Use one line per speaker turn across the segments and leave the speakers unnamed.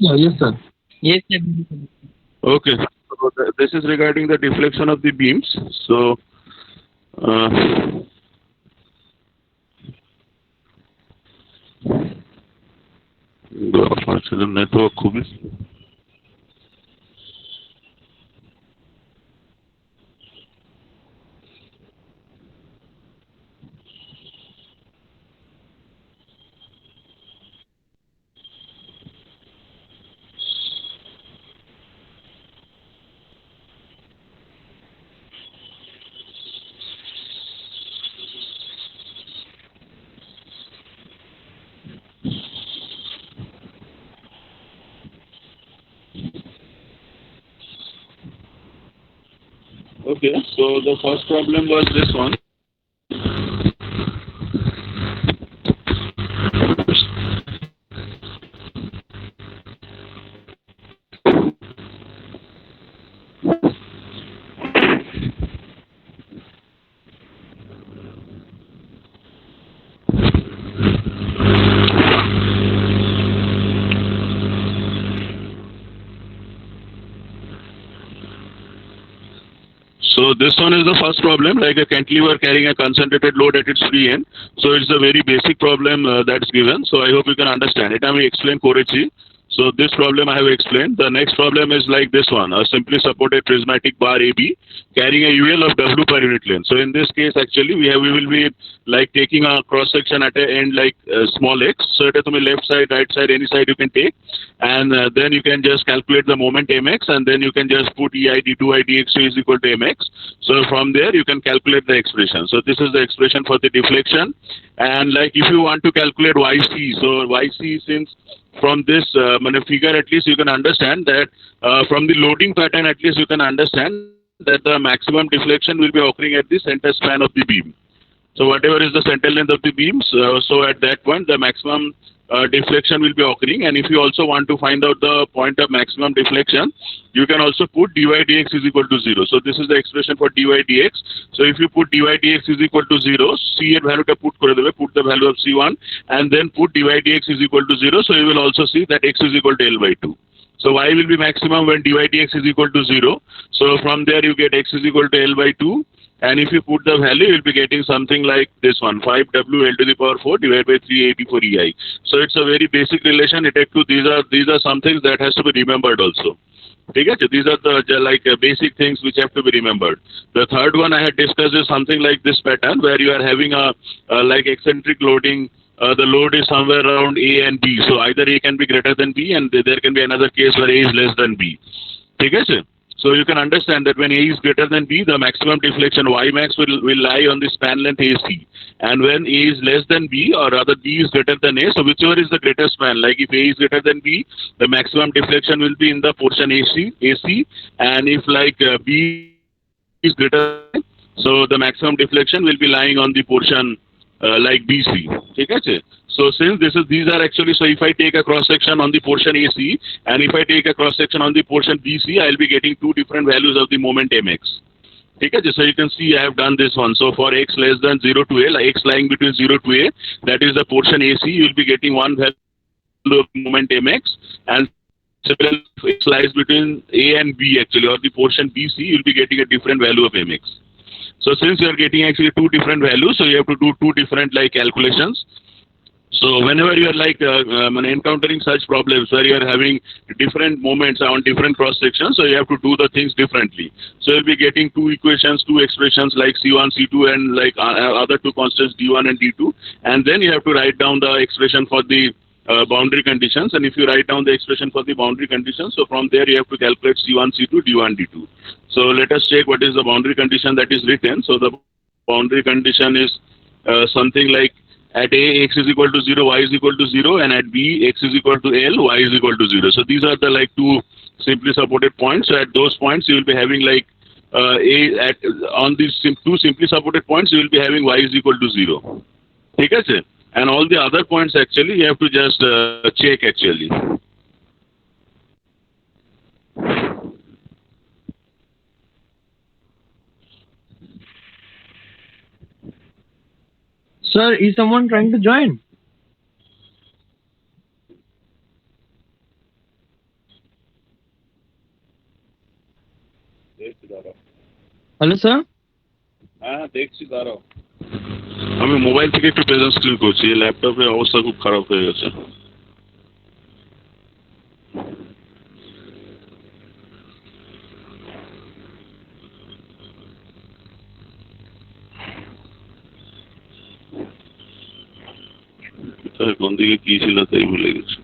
Yes, sir.
Yes, sir.
Okay. So this is regarding the deflection of the beams. So uh, the network খুবই Okay, so the first problem was this one. So this one is the first problem, like a cantilever carrying a concentrated load at its free end. So it's a very basic problem that's given. So I hope you can understand it. I will explain Korechi. So this problem I have explained. The next problem is like this one, a simply supported prismatic bar AB carrying a UL of W per unit length. So in this case, actually, we will be like taking a cross section at a end like small x. So it is to left side, right side, any side you can take, and then you can just calculate the moment mx, and then you can just put ei d2i dx2 is equal to mx. So from there you can calculate the expression. So this is the expression for the deflection, and like if you want to calculate yc, so yc, since from this figure at least you can understand that from the loading pattern at least you can understand that the maximum deflection will be occurring at the center span of the beam. So whatever is the center length of the beams, so at that point the maximum deflection will be occurring. And if you also want to find out the point of maximum deflection, you can also put dy dx is equal to 0. So this is the expression for dy dx. So if you put dy dx is equal to 0, c এর ভ্যালুটা put করে দেবে, put the value of c1 and then put dy dx is equal to 0. So you will also see that x is equal to L by 2. So y will be maximum when dy dx is equal to 0. So from there you get x is equal to L by 2. And if you put the value, you'll be getting something like this one, 5w L to the power 4 divided by 384 EI. So it's a very basic relation. These are some things that has to be remembered also. Okay? These are the like basic things which have to be remembered. The third one I had discussed is something like this pattern where you are having a like eccentric loading. The load is somewhere around A and B. So either A can be greater than B, and there can be another case where A is less than B. Okay? So you can understand that when A is greater than B, the maximum deflection Ymax will lie on the span length AC. And when A is less than B, or rather B is greater than A, so whichever is the greater span, like if A is greater than B, the maximum deflection will be in the portion AC, and if like B is greater than A, so the maximum deflection will be lying on the portion like BC. Okay? So since these are actually, so if I take a cross section on the portion AC and if I take a cross section on the portion BC, I'll be getting two different values of the moment mx. Okay? So you can see I have done this one. So for x less than 0 to A, like x lying between 0 to A, that is the portion AC, you will be getting one value of moment mx, and similarly if x lies between A and B actually, or the portion BC, you will be getting a different value of mx. So since you are getting actually two different values, so you have to do two different like calculations. So whenever you are like encountering such problems where you are having different moments on different cross sections, so you have to do the things differently. So you'll be getting two equations, two expressions like C1, C2, and like other two constants D1 and D2, and then you have to write down the expression for the boundary conditions. And if you write down the expression for the boundary conditions, so from there you have to calculate C1, C2, D1, D2. So let us check what is the boundary condition that is written. So the boundary condition is something like at A x is equal to 0, y is equal to 0, and at B x is equal to L, y is equal to 0. So these are the like two simply supported points. So at those points you will be having like on these two simply supported points you will be having y is equal to 0. Okay? And all the other points actually you have to just check actually.
Sir, is someone trying to join? Hello sir
হ্যাঁ দেখছি দাঁড়াও আমি mobile থেকে একটু present screen করছি ল্যাপটপের অবস্থা খুব খারাপ হয়ে গেছে কোন দিকে কি ছিল তাই ভুলে গেছি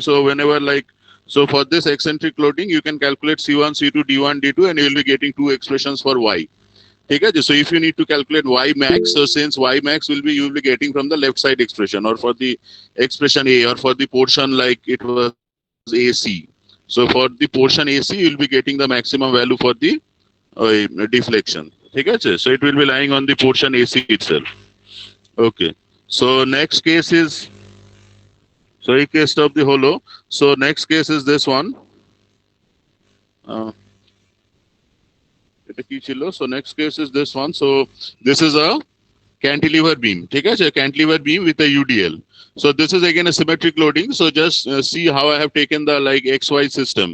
So whenever so for this eccentric loading you can calculate C1 C2 D1 D2 and you will be getting two expressions for Y. Okay, so if you need to calculate Y max, so since Y max will be you will be getting from the left side expression or for the expression A or for the portion like it was AC. So for the portion AC you will be getting the maximum value for the deflection. Okay, so it will be lying on the portion AC itself. Okay, so next case is so a case of the hollow. So next case is this one. So next case is this one. So this is a cantilever beam. Okay, so cantilever beam with a UDL. So this is again a symmetric loading. So just see how I have taken the XY system.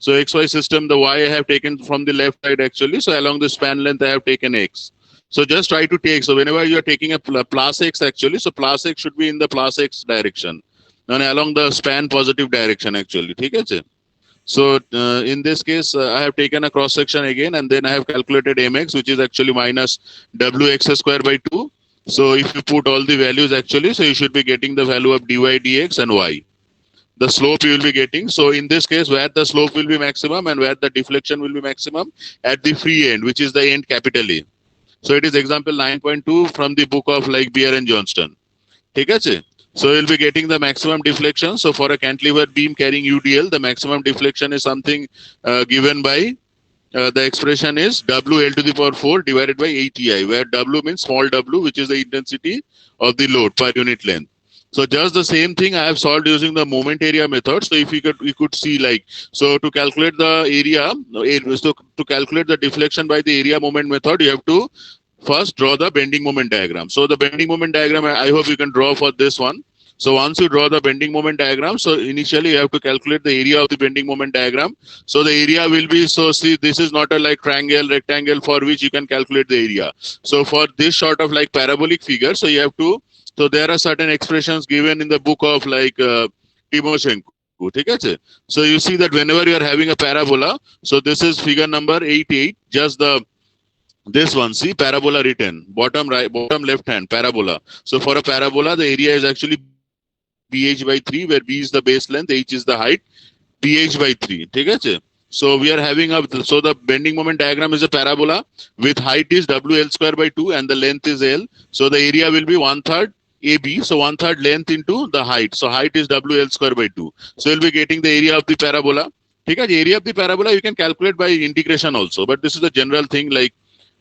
So XY system, the Y I have taken from the left side actually. So along the span length I have taken X. So just try to take. So whenever you are taking a plus X actually, so plus X should be in the plus X direction. And along the span positive direction actually. Okay. So in this case, I have taken a cross section again, and then I have calculated mx, which is actually minus wx square by 2. So if you put all the values actually, so you should be getting the value of dy, dx and y. The slope you will be getting. So in this case, where the slope will be maximum and where the deflection will be maximum at the free end, which is the end capital A. So it is example 9.2 from the book of like Beer and Johnston. ठीक है? So you'll be getting the maximum deflection. So for a cantilever beam carrying UDL, the maximum deflection is something given by the expression is WL to the power 4 divided by 80I, where W means small w, which is the intensity of the load per unit length. So just the same thing I have solved using the moment area method. So if you could see like, so to calculate the area, so to calculate the deflection by the area moment method, you have to first draw the bending moment diagram. So the bending moment diagram, I hope you can draw for this one. So once you draw the bending moment diagram, so initially you have to calculate the area of the bending moment diagram. So the area will be, so see, this is not a like triangle, rectangle for which you can calculate the area. So for this sort of like parabolic figure, so you have to, so there are certain expressions given in the book of like Timoshenko. So you see that whenever you are having a parabola, so this is figure number 88, just the this one, see parabola written, bottom right, bottom left hand, parabola. So for a parabola, the area is actually BH by 3, where B is the base length, H is the height, BH by 3. So we are having a, so the bending moment diagram is a parabola with height is WL square by 2 and the length is L. So the area will be 1/3 AB. So 1/3 length into the height. So height is WL square by 2. So you'll be getting the area of the parabola. The area of the parabola you can calculate by integration also, but this is the general thing like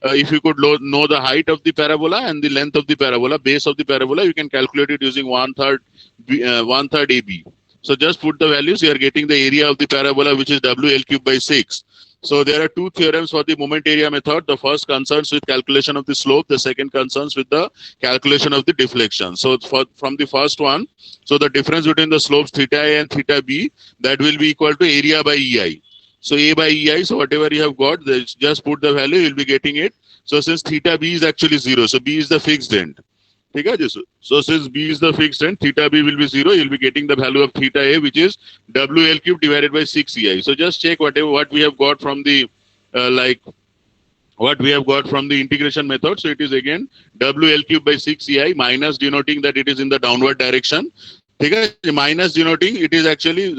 if you could know the height of the parabola and the length of the parabola, base of the parabola, you can calculate it using 1/3 1/3 AB. So just put the values. You are getting the area of the parabola, which is WL cube by 6. So there are two theorems for the moment area method. The first concerns with calculation of the slope. The second concerns with the calculation of the deflection. So from the first one, so the difference between the slopes theta A and theta B, that will be equal to area by EI. So A by EI, so whatever you have got, just put the value, you'll be getting it. So since theta B is actually 0, so B is the fixed end. So since B is the fixed end, theta B will be 0, you'll be getting the value of theta A, which is WL cube divided by 6 EI. So just check what we have got from the what we have got from the integration method. So it is again WL cube by 6 EI minus denoting that it is in the downward direction. Minus denoting it is actually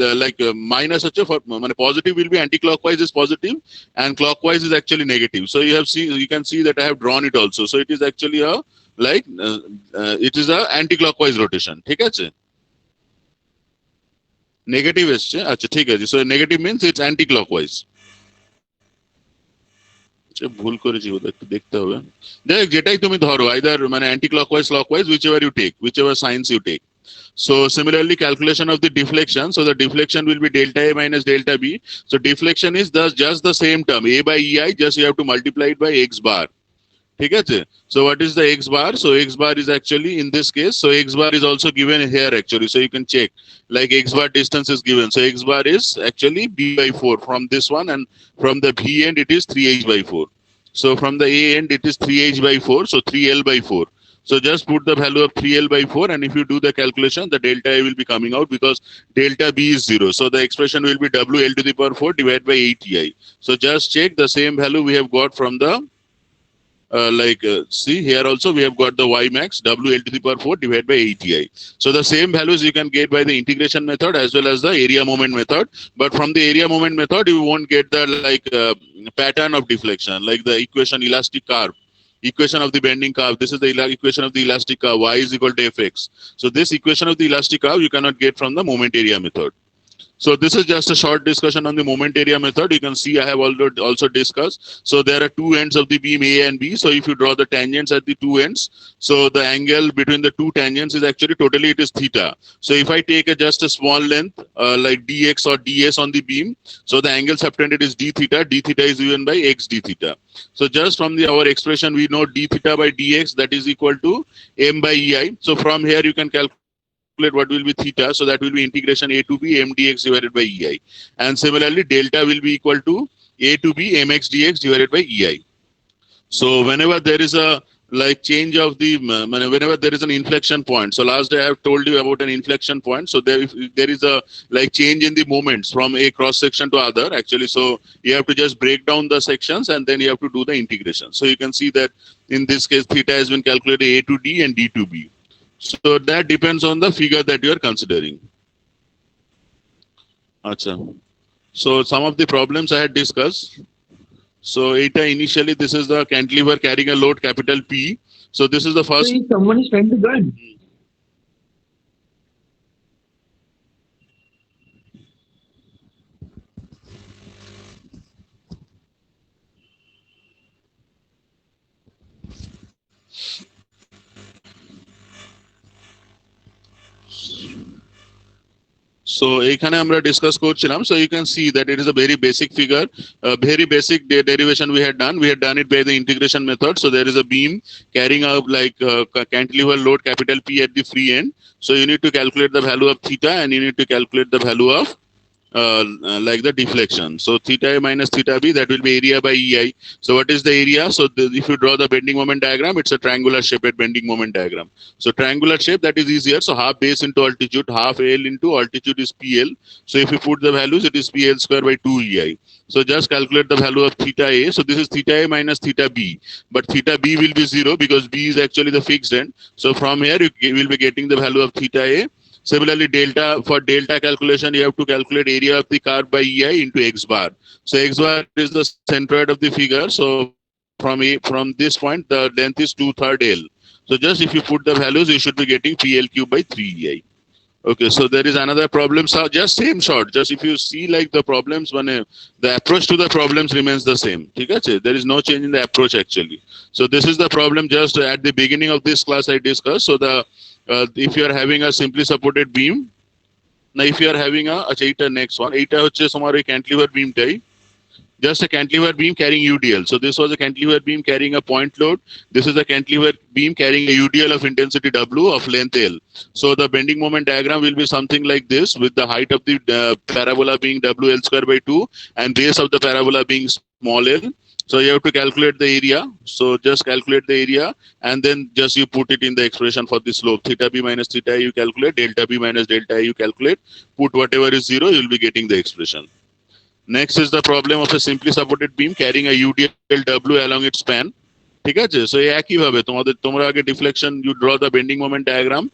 minus such a positive will be anti-clockwise is positive and clockwise is actually negative. So you can see that I have drawn it also. So it is actually a it is a anti-clockwise rotation. Negative is so negative means it's anti-clockwise. ভুল করেছি একটু দেখতে হবে যেটাই তুমি ধরো either মানে anti-clockwise clockwise whichever you take, whichever signs you take. So similarly, calculation of the deflection. So the deflection will be delta A minus delta B. So deflection is just the same term, A by EI, just you have to multiply it by X bar. So what is the X bar? So X bar is actually in this case, so X bar is also given here actually. So you can check like X bar distance is given. So X bar is actually B by 4 from this one, and from the B end it is 3H by 4. So from the A end it is 3H by 4, so 3L by 4. So just put the value of 3L by 4, and if you do the calculation, the delta A will be coming out because delta B is 0. So the expression will be WL to the power 4 divided by 8EI. So just check the same value we have got from the see here also we have got the Y max WL to the power 4 divided by 8EI. So the same values you can get by the integration method as well as the area moment method. But from the area moment method, you won't get the pattern of deflection, like the equation elastic curve. Equation of the bending curve. This is the equation of the elastic curve. Y is equal to Fx. So this equation of the elastic curve you cannot get from the moment area method. So this is just a short discussion on the moment area method. You can see I have also discussed. So there are two ends of the beam A and B. So if you draw the tangents at the two ends, so the angle between the two tangents is actually totally it is theta. So if I take just a small length like dx or ds on the beam, so the angle subtended is d theta. D theta is given by x d theta. So just from our expression we know d theta by dx, that is equal to m by ei. So from here you can calculate what will be theta, so that will be integration a to b m dx divided by ei, and similarly delta will be equal to a to b mx dx divided by ei. So whenever there is a change of the whenever there is an inflection point, so last day I have told you about an inflection point. So if there is a change in the moments from a cross section to other actually, so you have to just break down the sections and then you have to do the integration. So you can see that In this case, theta has been calculated A to D and D to B. So that depends on the figure that you are considering. Acha. So some of the problems I had discussed. So eta initially, this is the cantilever carrying a load capital P. So this is the
So
first.
if someone is trying to gun.
So এখানে আমরা discuss করছিলাম. So you can see that it is a very basic figure, a very basic derivation we had done. We had done it by the integration method. So there is a beam carrying out like cantilever load capital P at the free end. So you need to calculate the value of theta and you need to calculate the value of like the deflection. So theta A minus theta B, that will be area by EI. So what is the area? So if you draw the bending moment diagram, it's a triangular shaped bending moment diagram. So triangular shape, that is easier. So half base into altitude, half L into altitude is PL. So if you put the values, it is PL square by 2 EI. So just calculate the value of theta A. So this is theta A minus theta B. But theta B will be 0 because B is actually the fixed end. So from here, you will be getting the value of theta A. Similarly, for delta calculation, you have to calculate area of the curve by EI into x bar. So x bar is the centroid of the figure. So from this point, the length is 2/3 L. So just if you put the values, you should be getting PL cube by 3 EI. Okay, so there is another problem. So just same short. Just if you see like the problems, when the approach to the problems remains the same. Okay? There is no change in the approach actually. So this is the problem just at the beginning of this class I discussed. So if you are having a simply supported beam, now if you are having a next one, eta হচ্ছে তোমার ওই cantilever beam tie, just a cantilever beam carrying UDL. So this was a cantilever beam carrying a point load. This is a cantilever beam carrying a UDL of intensity W of length L. So the bending moment diagram will be something like this, with the height of the parabola being WL square by 2 and base of the parabola being small l. So you have to calculate the area. So just calculate the area and then just you put it in the expression for the slope. Theta B minus theta A you calculate, delta B minus delta A you calculate, put whatever is 0, you will be getting the expression. Next is the problem of a simply supported beam carrying a UDL W along its span. ঠিক আছে? So একই ভাবে তোমরা আগে deflection, you draw the bending moment diagram.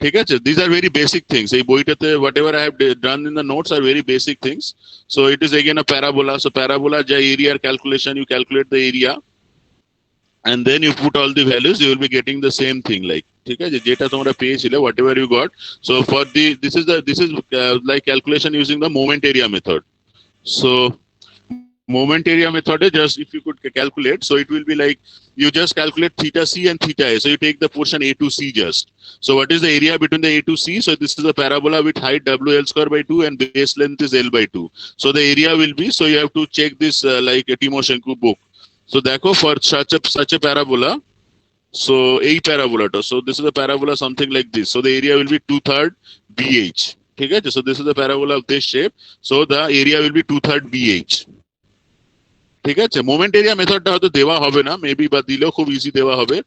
ঠিক আছে? These are very basic things. এই বইটাতে whatever I have done in the notes are very basic things. So it is again a parabola. So parabola যা area calculation, you calculate the area and then you put all the values, you will be getting the same thing like. ঠিক আছে? যেটা তোমরা পেয়েছিলে, whatever you got. So for this is like calculation using the moment area method. So moment area method, just if you could calculate, so it will be like you just calculate theta C and theta A. So you take the portion A to C just. So what is the area between the A to C? So this is a parabola with height WL square by 2 and base length is L by 2. So the area will be, so you have to check this like a Timoshenko book. So therefore for such a parabola, so a parabola, so this is a parabola something like this. So the area will be 2/3 BH. Okay, so this is the parabola of this shape. So the area will be 2/3 BH. ঠিক আছে? Moment area মেথডটা হয়তো দেওয়া হবে না, maybe, বা দিলেও খুব easy দেওয়া হবে.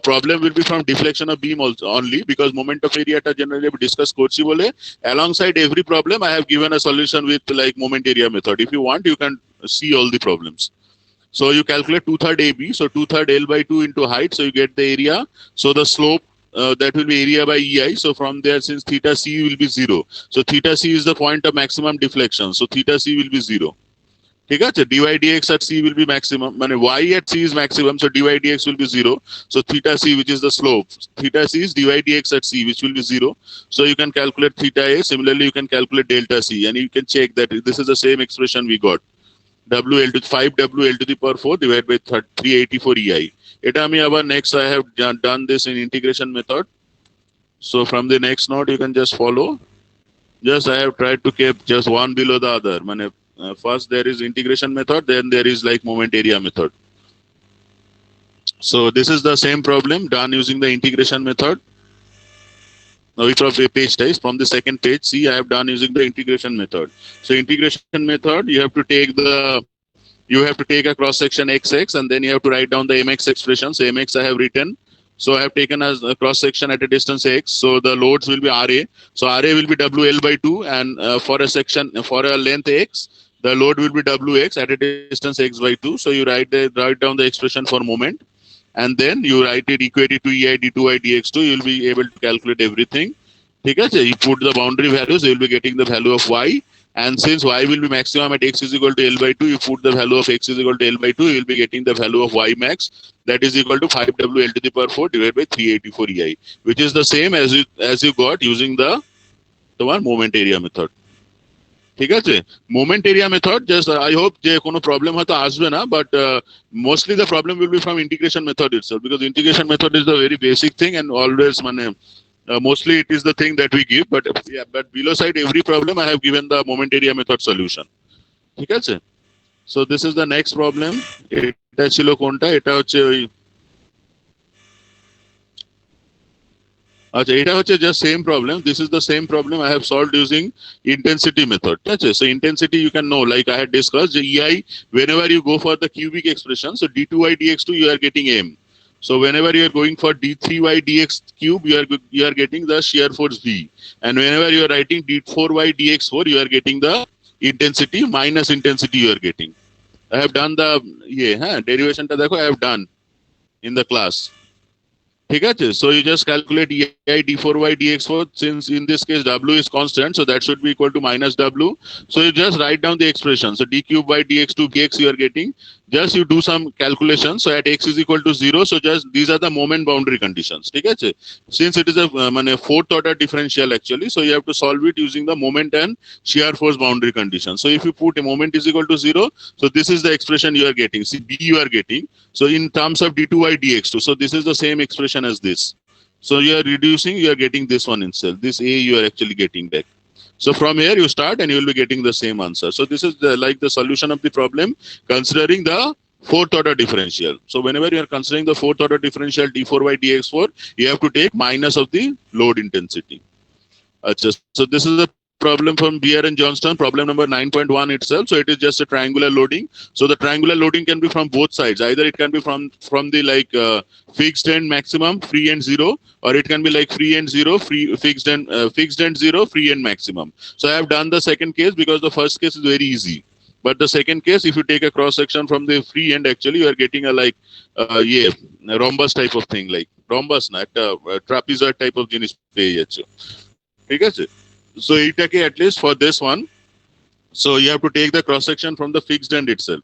Problem will be from deflection of beam only, because moment of এরিয়াটা জেনারেলি ডিসকাস করছি বলে alongside every problem I have given a solution with like moment area method. If you want you can see all the problems. So you calculate 2/3 AB, so 2/3 L by 2 into height, so you get the area. So the slope, that will be area by EI. So from there, since theta C will be 0, so theta C is the point of maximum deflection. So theta C will be 0. ঠিক আছে? dy dx at C will be maximum. মানে y at C is maximum, so dy dx will be 0. So theta C, which is the slope, theta C is dy dx at C, which will be 0. So you can calculate theta A. Similarly, you can calculate delta C, and you can check that this is the same expression we got. WL to 5WL to the power 4 divided by 384 EI. Eta ami abar next I have done this in integration method. So from the next note you can just follow. Just I have tried to keep just one below the other. Mane first there is integration method, then there is like moment area method. So this is the same problem done using the integration method. Now we from page type from the second page. See, I have done using the integration method. So integration method, you have to take a cross section XX and then you have to write down the MX expression. So MX I have written. So I have taken as a cross section at a distance X. So the loads will be RA. So RA will be WL by 2, and for a length X, the load will be WX at a distance X by 2. So you write down the expression for moment. and then you write it equate it to EI d2y dx2, you will be able to calculate everything. ঠিক আছে, you put the boundary values, you will be getting the value of y, and since y will be maximum at x is equal to L by 2, you put the value of x is equal to L by 2, you will be getting the value of y max, that is equal to 5w L to the power 4 divided by 384 EI, which is the same as you got using the one moment area method. ঠিক আছে, moment area method, just I hope যে কোনো problem হয়তো আসবে না, but mostly the problem will be from integration method itself, because integration method is the very basic thing and always মানে mostly it is the thing that we give, but yeah, but below side every problem I have given the moment area method solution. ঠিক আছে, so this is the next problem. এটা ছিল কোনটা, এটা হচ্ছে ওই, আচ্ছা এটা হচ্ছে just same problem. This is the same problem I have solved using intensity method. ঠিক আছে, so intensity you can know, like I had discussed, the EI whenever you go for the cubic expression, so d2y dx2 you are getting m. So whenever you are going for d3y dx cube, you are getting the shear force V, and whenever you are writing d4y dx4, you are getting the intensity minus intensity you are getting. I have done the derivation ta dekho, I have done in the class. ঠিক আছে, so you just calculate EI d4y dx4, since in this case w is constant, so that should be equal to minus w, so you just write down the expression, so d cube by dx2 dx you are getting, just you do some calculation, so at x is equal to 0, so just these are the moment boundary conditions. ঠিক আছে, since it is a fourth order differential actually, so you have to solve it using the moment and shear force boundary condition. So if you put a moment is equal to 0, so this is the expression you are getting, see b you are getting, so in terms of d2y dx2, so this is the same expression as this, so you are reducing, you are getting this one itself, this a you are actually getting back. So from here you start and you will be getting the same answer. So this is like the solution of the problem considering the fourth order differential. So whenever you are considering the fourth order differential d4y dx4, you have to take minus of the load intensity. So this is the problem from Beer and Johnston, problem number 9.1 itself. So it is just a triangular loading. So the triangular loading can be from both sides. Either it can be from the fixed end maximum, free end 0, or it can be like free end 0, fixed end 0, free end maximum. So I have done the second case because the first case is very easy. But the second case, if you take a cross section from the free end, actually you are getting a a rhombus type of thing, like rhombus, not a trapezoid type of জিনিস পেয়ে যাচ্ছে। ঠিক আছে, so এটাকে at least for this one, so you have to take the cross section from the fixed end itself.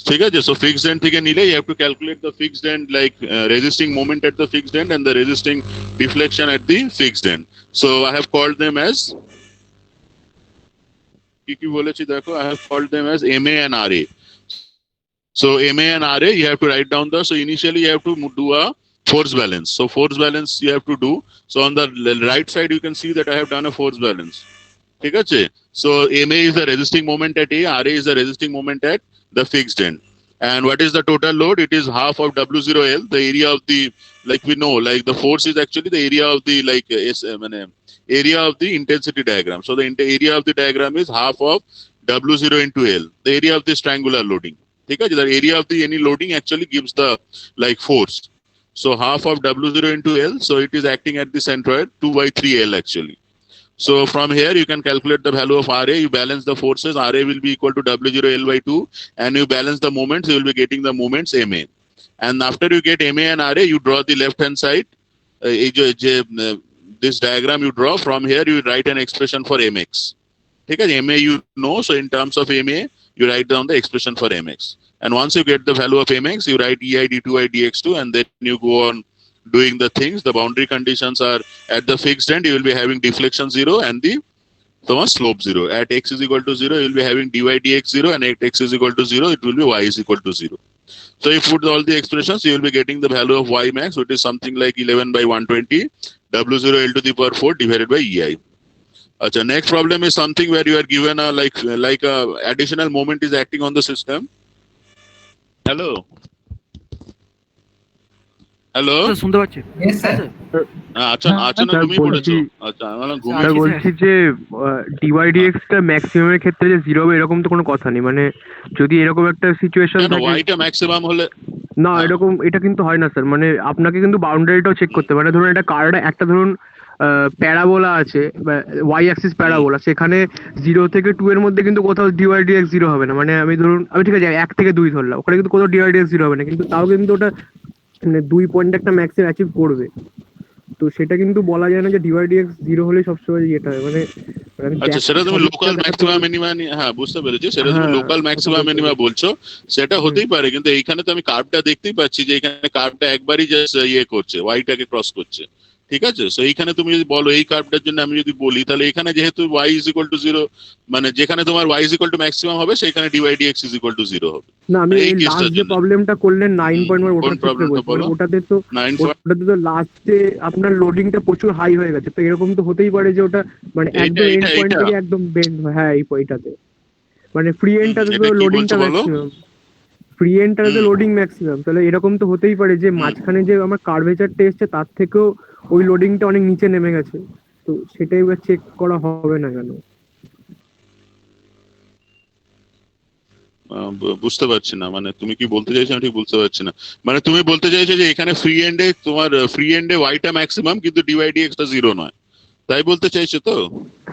ঠিক আছে, so fixed end থেকে নিলে you have to calculate the fixed end, like resisting moment at the fixed end and the resisting deflection at the fixed end. So I have called them as কি বলেছি দেখো, I have called them as MA and RA. So MA and RA you have to write down so initially you have to do a force balance. So force balance you have to do. So on the right side you can see that I have done a force balance. ঠিক আছে, so MA is the resisting moment at A, RA is the resisting moment at the fixed end. And what is the total load? It is half of W0L, the area of the, like we know, like the force is actually the area of the area of the intensity diagram. So the area of the diagram is half of W0 into L, the area of this triangular loading. ঠিক আছে, the area of the any loading actually gives the force. So half of W0 into L, so it is acting at the centroid 2/3 L actually. So from here you can calculate the value of RA, you balance the forces, RA will be equal to W0 L by 2, and you balance the moments, you will be getting the moments MA. And after you get MA and RA, you draw the left hand side, this diagram you draw, from here you write an expression for MX. ঠিক আছে, MA you know, so in terms of MA, you write down the expression for MX. And once you get the value of MX, you write EI d2y dx2, and then you go on doing the things. The boundary conditions are at the fixed end, you will be having deflection 0 and the slope 0. At x is equal to 0, you will be having dy dx 0, and at x is equal to 0, it will be y is equal to 0. So if you put all the expressions, you will be getting the value of y max, which is something like 11/120 W0 L to the power 4 divided by EI. Next problem is something where you are given a like a additional moment is acting on the system. Hello. Hello,
শুনতে পাচ্ছি?
Yes, sir.
আচ্ছা আচ্ছা, না তুমি পড়েছো? আচ্ছা আমি
sir বলছি যে dydx টা ম্যাক্সিমামের ক্ষেত্রে যে 0 হবে এরকম তো কোনো কথা নেই, মানে যদি এরকম একটা সিচুয়েশন থাকে
ওয়াইটা ম্যাক্সিমাম হলে
না, এরকম এটা কিন্তু হয় না স্যার, মানে আপনাকে কিন্তু বাউন্ডারিটাও চেক করতে হবে। মানে ধরুন একটা ধরুন প্যারাবোলা আছে, ওয়াই অ্যাক্সিস প্যারাবোলা, সেখানে 0 থেকে 2 এর মধ্যে কিন্তু কোথাও dydx 0 হবে না। মানে আমি ঠিক আছে 1 থেকে 2 ধরলাম, ওখানে কিন্তু কোথাও dydx 0 হবে না, কিন্তু তাও কিন্তু ওটা মানে 2 পয়েন্টে একটা ম্যাক্সে অ্যাচিভ করবে, তো সেটা কিন্তু বলা যায় না যে ডিওয়াইডিএক্স 0 হলে সবসময় এটা হয়। মানে আমি
আচ্ছা, সেটা তুমি
সবটা
লোকাল
দেখাতে
ম্যাক্সিমাম
পারবো।
মিনিমা, হ্যাঁ বুঝতে পেরেছি, সেটা তুমি
হ্যাঁ,
লোকাল
কথা
ম্যাক্সিমাম
বলতে
মিনিমা
পারবো।
বলছো, সেটা
হুম।
হতেই পারে, কিন্তু এইখানে তো আমি কার্ভটা দেখতেই পাচ্ছি যে এখানে কার্ভটা একবারই জাস্ট ইয়ে করছে, ওয়াইটাকে ক্রস করছে। ঠিক আছে, সো এইখানে তুমি যদি বলো এই কার্ভটার জন্য আমি যদি বলি, তাহলে এখানে যেহেতু y is equal to zero, মানে যেখানে তোমার y is equal to maximum হবে সেখানে d y d x is equal to zero হবে,
না, আমি
মানে এই
এই লাস্ট
কেসটার
যে
জন্য।
প্রবলেমটা করলেন 9.1,
কোন
ওটার ক্ষেত্রে
প্রবলেমটা
বলছি। মানে
বলো?
ওটাতে তো
9.
লাস্টে আপনার লোডিংটা প্রচুর হাই হয়ে গেছে, তো এরকম তো হতেই পারে যে ওটা মানে
এইটা
একদম এন্ড
এইটা
পয়েন্ট
এইটা
থেকে একদম বেন্ড হয়। হ্যাঁ, এই এটাতে মানে ফ্রি এন্ডটাতে তো
এটা কি বলছো
লোডিংটা
বলো?
ম্যাক্সিমাম, ফ্রি এন্ডটাতে তো
হুম
লোডিং ম্যাক্সিমাম, তাহলে এরকম তো হতেই পারে যে
হুম
মাঝখানে যে আমার কার্ভেচারটা এসছে তার থেকেও ওই লোডিংটা অনেক নিচে নেমে গেছে, তো সেটাই এবার চেক করা হবে না কেন?
বুঝতে পারছি না, মানে তুমি কি বলতে চাইছো আমি ঠিক বুঝতে পারছি না। মানে তুমি বলতে চাইছো যে এখানে ফ্রি এন্ডে তোমার ফ্রি এন্ডে ওয়াইটা ম্যাক্সিমাম কিন্তু ডিওয়াইডিএক্স টা জিরো নয়, তাই বলতে চাইছো তো?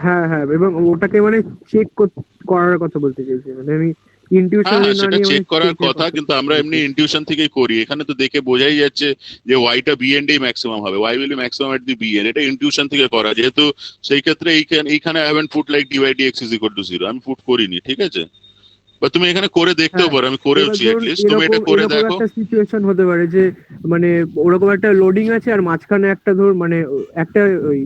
হ্যাঁ, হ্যাঁ, এবং ওটাকে মানে চেক করার কথা বলতে চাইছি, মানে আমি
হ্যাঁ
ইনটিউশনালি
হ্যাঁ,
না
সেটা
নিয়ে মানে
চেক করার
চেকের
কথা,
কথা
কিন্তু আমরা
বলতে
এমনি
চাইছি।
ইনটিউশন থেকেই করি, এখানে তো দেখে বোঝাই যাচ্ছে যে ওয়াইটা বি এন্ডেই ম্যাক্সিমাম হবে, y will be maximum at the B end, এটা ইনটিউশন থেকে করা, যেহেতু সেই ক্ষেত্রে এইখানে I haven't put like dy dx is equal to zero, আমি পুট করিনি, ঠিক আছে? বা তুমি এখানে করে দেখতেও
হ্যাঁ,
পারো, আমি
এবার
করেওছি,
ধরুন
অ্যাটলিস্ট তুমি
এরকম
এটা করে
এরকম
দেখো।
একটা সিচুয়েশন হতে পারে যে মানে ওরকম একটা লোডিং আছে আর মাঝখানে একটা ধরুন মানে একটা ওই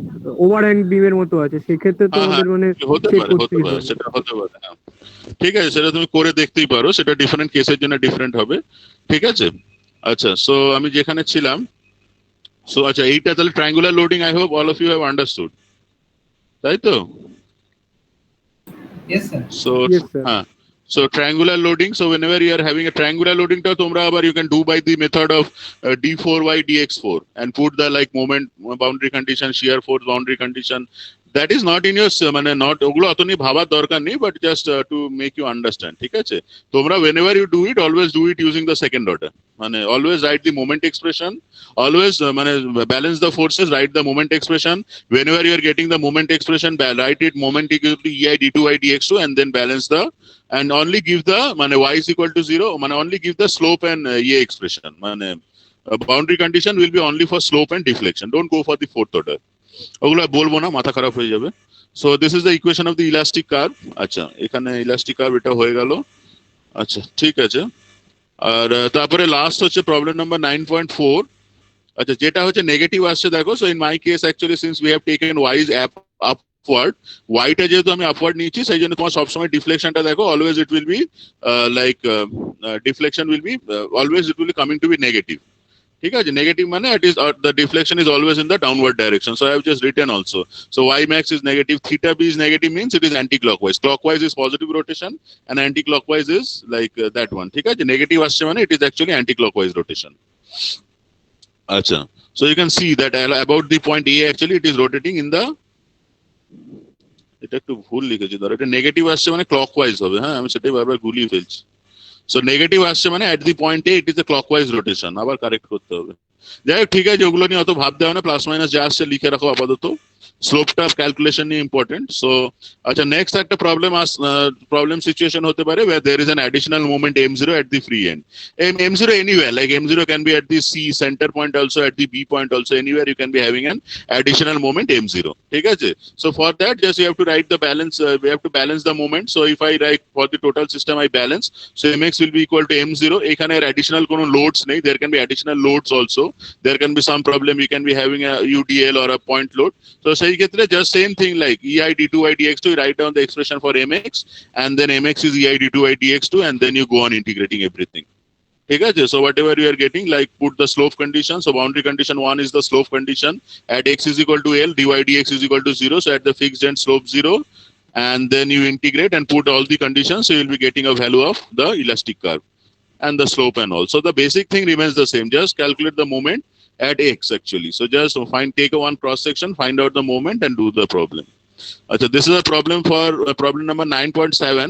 ওভারহ্যাং বিমের মতো আছে, সেক্ষেত্রে তো
হ্যাঁ হ্যাঁ,
আমাদের মানে
হতে
চেক
পারে হতে
করতেই
পারে,
হবে।
সেটা হতে পারে, হ্যাঁ। ঠিক আছে, সেটা তুমি করে দেখতেই পারো, সেটা ডিফারেন্ট কেসের জন্য ডিফারেন্ট হবে। ঠিক আছে। আচ্ছা, সো আমি যেখানে ছিলাম, সো আচ্ছা এইটা তাহলে triangular loading, I hope all of you have understood, তাই তো?
Yes, sir.
So
yes sir.
so triangular loading, so whenever you are having a triangular loading to tumra abar you can do by the method of d4y dx4 and put the like moment boundary condition, shear force boundary condition, that is not in your মানে not ওগুলো অত নিয়ে ভাবার দরকার নেই, but just to make you understand, ঠিক আছে? তোমরা whenever you do it, always do it using the second order, মানে always write the moment expression, always মানে balance the forces, write the moment expression. Whenever you are getting the moment expression, write it moment equal to ei d2y dx2 and then balance the, and only give the মানে y is equal to 0, মানে only give the slope and expression, মানে boundary condition will be only for slope and deflection, don't go for the fourth order, ওগুলো বলবো না, মাথা খারাপ হয়ে যাবে। So this is the equation of the elastic curve. আচ্ছা, এখানে ইলাস্টিক কার্ভ এটা হয়ে গেল। আচ্ছা ঠিক আছে, আর তারপরে লাস্ট হচ্ছে প্রবলেম নাম্বার 9.4। আচ্ছা, যেটা হচ্ছে নেগেটিভ আসছে দেখো, so in my case actually since we have taken y is upward, ওয়াইটা যেহেতু আমি আপওয়ার্ড নিয়েছি সেই জন্য তোমার সবসময় ডিফ্লেকশনটা দেখো, always it will be like deflection will be always it will coming to be negative. ঠিক আছে, নেগেটিভ মানে it is the deflection is always in the downward direction, so I have just written also, so y max is negative, theta b is negative means it is anti-clockwise, clockwise is positive rotation and anti-clockwise is like that one, ঠিক আছে? Negative আসছে মানে it is actually anti-clockwise rotation. আচ্ছা, so you can see that about the point a actually it is rotating in the, এটা একটু ভুল লিখেছি, ধরো এটা নেগেটিভ আসছে মানে ক্লকওয়াইজ হবে, হ্যাঁ আমি সেটাই বারবার গুলিয়ে ফেলছি। সো নেগেটিভ আসছে মানে at the point A it is a clockwise rotation, আবার কারেক্ট করতে হবে। যাই হোক, ঠিক আছে, ওগুলো নিয়ে অত ভাবতে হবে না, প্লাস মাইনাস যা আসছে লিখে রাখো আপাতত, স্লোপটা ক্যালকুলেশন নিয়ে ইম্পর্টেন্ট। সো আচ্ছা, নেক্সট একটা প্রবলেম সিচুয়েশন হতে পারে where there is an additional moment m0 at the free end, m0 anywhere, like m0 can be at the c center point also, at the b point also, anywhere you can be having an additional moment m0, ঠিক আছে? So for that just you have to write the balance, we have to balance the moment, so if I write for the total system I balance, so mx will be equal to m0, এখানে additional কোনো loads নেই, there can be additional loads also, there can be some problem, you can be having a udl or a point load, so সেই ক্ষেত্রে just same thing like ei d2y dx2, you write down the expression for mx and then mx is ei d2y dx2 and then you go on integrating everything, ঠিক আছে? So whatever you are getting, like put the slope condition, so boundary condition 1 is the slope condition, at x is equal to l dy dx is equal to 0, so at the fixed end slope 0, and then you integrate and put all the conditions, so you'll be getting a value of the elastic curve and the slope and all. So the basic thing remains the same, just calculate the moment at x actually, so just take a one cross section, find out the moment and do the problem. Achha, this is a problem for problem number 9.7.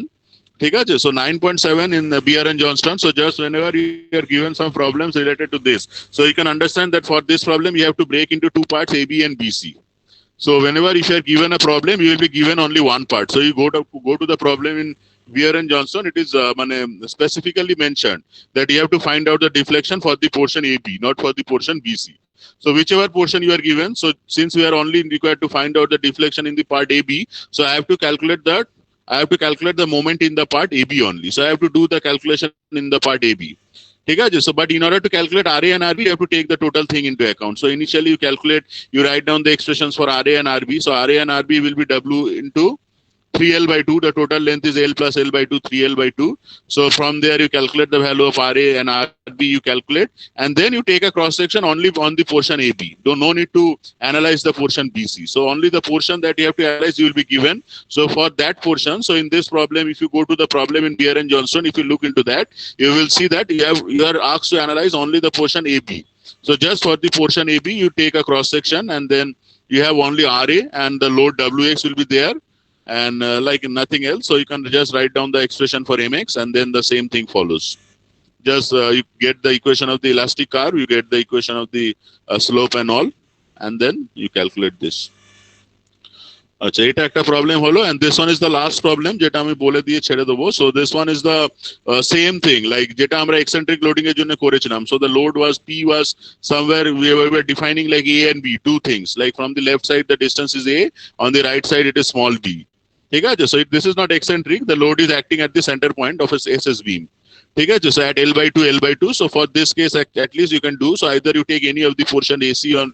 ঠিক আছে, so 9.7 in BR and Johnston, so just whenever you are given some problems related to this, so you can understand that for this problem you have to break into two parts, AB and BC. So whenever if you are given a problem, you will be given only one part, so you go to the problem in Beer and Johnson, it is specifically mentioned that you have to find out the deflection for the portion AB, not for the portion BC. So whichever portion you are given, so since we are only required to find out the deflection in the part AB, so I have to calculate that. I have to calculate the moment in the part AB only. So I have to do the calculation in the part AB. So, but in order to calculate RA and RB, you have to take the total thing into account. So initially you write down the expressions for RA and RB. So RA and RB will be W into 3L by 2. The total length is L plus L by 2, 3L by 2. So from there you calculate the value of RA and RB, you calculate, and then you take a cross section only on the portion AB. No need to analyze the portion BC. So only the portion that you have to analyze you will be given. So for that portion, so in this problem, if you go to the problem in Beer and Johnston, if you look into that, you will see that you are asked to analyze only the portion AB. So just for the portion AB, you take a cross section, and then you have only RA and the load WX will be there, and like nothing else. So you can just write down the expression for mx, and then the same thing follows. Just you get the equation of the elastic curve, you get the equation of the slope and all, and then you calculate this. আচ্ছা, এটা একটা problem হলো, and this one is the last problem যেটা আমি বলে দিয়ে ছেড়ে দেবো. So this one is the same thing like যেটা আমরা eccentric loading এর জন্য করেছিলাম. So the load was P was somewhere, we were defining like A and B, two things, like from the left side the distance is A, on the right side it is small b. So this is not eccentric, the load is acting at the center point of a SS beam. So at L by 2, L by 2. So for this case, at least you can do. So either you take any of the portion AC or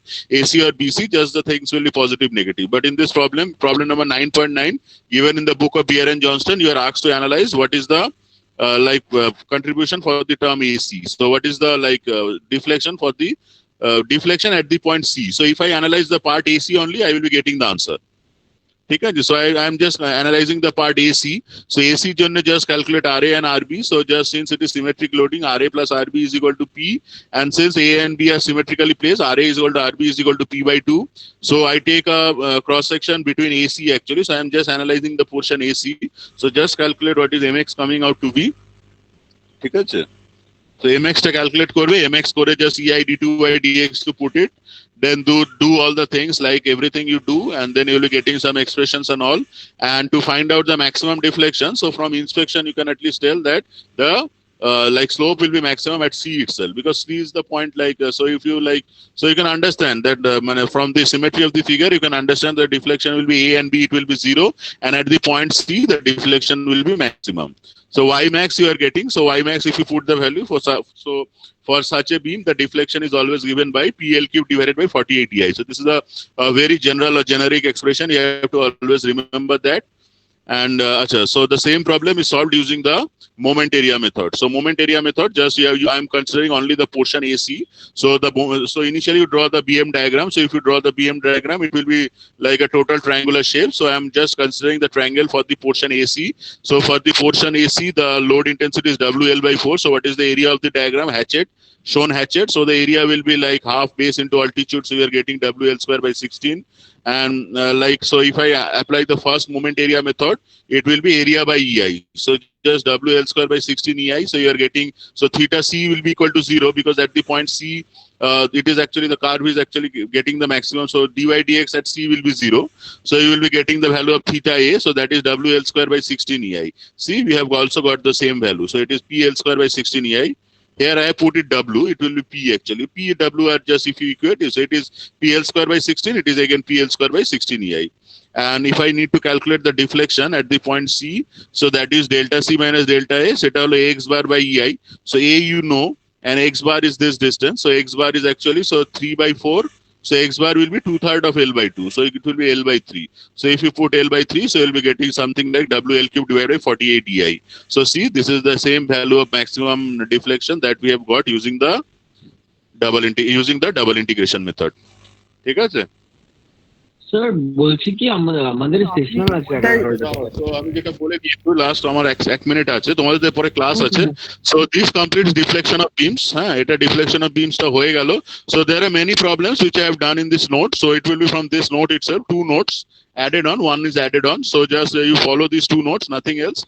BC, just the things will be positive, negative. But in this problem number 9.9, given in the book of Beer and Johnston, you are asked to analyze what is the contribution for the term AC. So what is the deflection for the deflection at the point C. So if I analyze the part AC only, I will be getting the answer. So I am just analyzing the part AC. So AC jonne just calculate RA and RB. So just since it is symmetric loading, RA plus RB is equal to P, and since A and B are symmetrically placed, RA is equal to RB is equal to P by 2. So I take a cross section between AC actually. So I am just analyzing the portion AC. So just calculate what is mx coming out to be. So mx টা calculate করবে, mx করে just ei d2 by dx to put it, then do all the things like everything you do, and then you'll be getting some expressions and all, and to find out the maximum deflection. So from inspection you can at least tell that the slope will be maximum at C itself, because C is the point so if you so you can understand that from the symmetry of the figure you can understand the deflection will be A and B, it will be 0, and at the point C the deflection will be maximum. So Y max you are getting. So Y max, if you put the value for such a beam, the deflection is always given by PL cube divided by 48 EI. So this is a very general or generic expression. You have to always remember that. And so the same problem is solved using the moment area method. So moment area method, just I am considering only the portion AC. So initially you draw the BM diagram. So if you draw the BM diagram, it will be like a total triangular shape. So I am just considering the triangle for the portion AC. So for the portion AC, the load intensity is WL by 4. So what is the area of the diagram? Hatchet, shown hatchet. So the area will be like half base into altitude. So we are getting WL square by 16. And so if I apply the first moment area method, it will be area by EI. So just WL square by 16 EI. So you are getting, so theta C will be equal to 0, because at the point C, it is actually, the curve is actually getting the maximum. So dy dx at C will be 0. So you will be getting the value of theta A. So that is WL square by 16 EI. See, we have also got the same value. So it is PL square by 16 EI. Here I have put it W, it will be P actually. P, W are just, if you equate it, so it is PL square by 16, it is again PL square by 16 EI. And if I need to calculate the deflection at the point C, so that is delta C minus delta A, set all X bar by EI. So A you know, and X bar is this distance. So X bar is actually, so 3 by 4. So X bar will be 2/3 of L by 2. So it will be L by 3. So if you put L by 3, so you'll be getting something like WL cube divided by 48 EI. So see, this is the same value of maximum deflection that we have got using the double integration method. ঠিক আছে?
Sir বলছি কি আমাদের session আছে
তো আমি যেটা বলে দিয়েছি লাস্ট, আমার 1 মিনিট আছে, তোমাদের পরে ক্লাস আছে। So this completes deflection of beams. হ্যাঁ, এটা ডিফ্লেকশন অফ বিমসটা হয়ে গেল। So there are many problems which I have done in this note. So it will be from this note itself, 2 notes added on, one is added on. So just you follow these 2 notes, nothing else.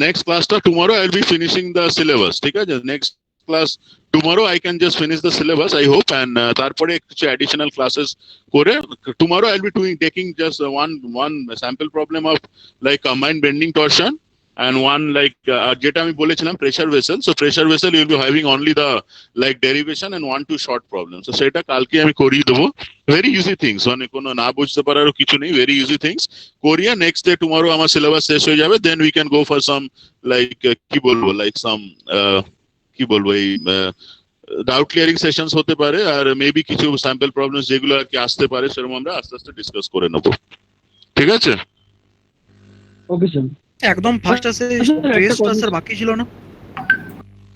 Next class tomorrow I will be finishing the syllabus. ঠিক আছে? Next class tomorrow I can just finish the syllabus, I hope, and তারপরে কিছু additional classes করে tomorrow I'll be taking just one sample problem of like combined bending torsion, and one like যেটা আমি বলেছিলাম pressure vessel. So pressure vessel you will be having only the like derivation and 1-2 short problems. So সেটা কালকে আমি করিয়ে দেবো. Very easy things, মানে কোনো না বুঝতে পারারও কিছু নেই, very easy things করিয়ে next day tomorrow আমার syllabus শেষ হয়ে যাবে, then we can go for some like কি বলবো like some কি বলবো এই ডাউট ক্লিয়ারিং সেশনস হতে পারে, আর মেবি কিছু স্যাম্পল প্রবলেমস যেগুলো আর কি আসতে পারে সেরকম আমরা আস্তে আস্তে ডিসকাস করে নেবো, ঠিক আছে?
Okay sir.
একদম ফার্স্ট আছে টেস্টটা স্যার বাকি ছিল না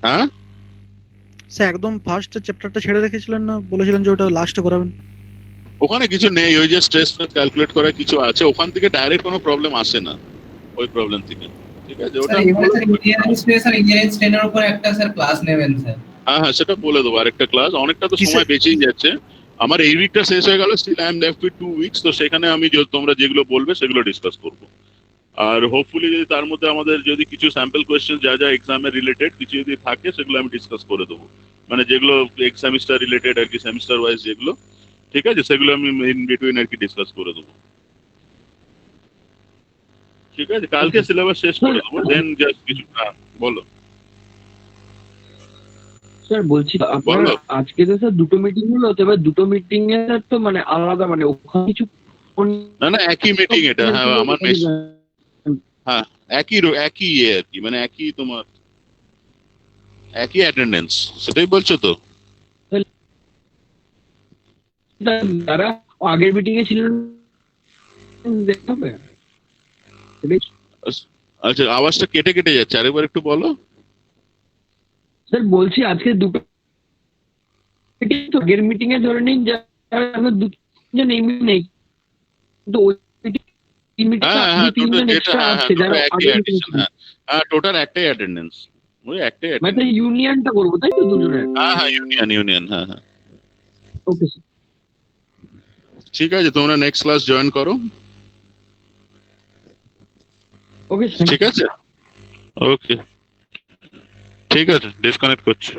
হ্যাঁ
স্যার, একদম ফার্স্ট চ্যাপ্টারটা ছেড়ে রেখেছিলেন না, বলেছিলেন যে ওটা লাস্টে করাবেন।
ওখানে কিছু নেই, ওই যে স্ট্রেস ক্যালকুলেট করা কিছু আছে, ওখান থেকে ডাইরেক্ট কোনো প্রবলেম আসে না ওই প্রবলেম থেকে, ঠিক আছে? ওটা
ইঞ্জিনিয়ারিং স্ট্রেস আর ইঞ্জিনিয়ারিং স্ট্রেনের উপর একটা স্যার ক্লাস নেবেন স্যার।
হ্যাঁ সেটা বলে দেবো, আরেকটা ক্লাস, অনেকটা তো সময় বেঁচেই যাচ্ছে। আমার এই উইকটা শেষ হয়ে গেল, still I am left with 2 weeks, তো সেখানে আমি তোমরা যেগুলো বলবে সেগুলো ডিসকাস করবো। আর হোপফুলি যদি তার মধ্যে আমাদের যদি কিছু স্যাম্পল কোয়েশ্চেন যা যা এক্সামের রিলেটেড কিছু যদি থাকে সেগুলো আমি ডিসকাস করে দেবো, মানে যেগুলো এক সেমিস্টার রিলেটেড আর কি, সেমিস্টার ওয়াইজ যেগুলো, ঠিক আছে? সেগুলো আমি ইন বিটুইন আর কি ডিসকাস করে দেবো, ঠিক আছে? কালকে সিলেবাস শেষ করে দেবো, দেন জাস্ট কিছু। হ্যাঁ বলো
স্যার বলছি আপনার আজকে তো স্যার দুটো মিটিং হলো, তবে দুটো মিটিং এ তো মানে আলাদা, মানে ওখানে কিছু
না না একই মিটিং এটা। হ্যাঁ আমার হ্যাঁ একই ইয়ে আর কি, মানে একই তোমার একই অ্যাটেন্ডেন্স, সেটাই বলছো তো?
যারা আগের মিটিং এ ছিলেন দেখতে হবে।
আচ্ছা আওয়াজটা কেটে কেটে যাচ্ছে, আরেকবার একটু বলো।
স্যার বলছি আজকে দুটো আগের মিটিং এ ধরে নিন যারা দুজন এই মিটিং নেই, কিন্তু ওই
টোটাল একটাই অ্যাটেন্ডেন্স, ওই একটাই
মানে ইউনিয়নটা করবো তাই তো দুজনের?
হ্যাঁ হ্যাঁ ইউনিয়ন হ্যাঁ হ্যাঁ।
ওকে স্যার,
ঠিক আছে, তোমরা নেক্সট ক্লাস জয়েন করো,
ওকে
ঠিক আছে? ওকে ঠিক আছে, ডিসকানেক্ট করছি।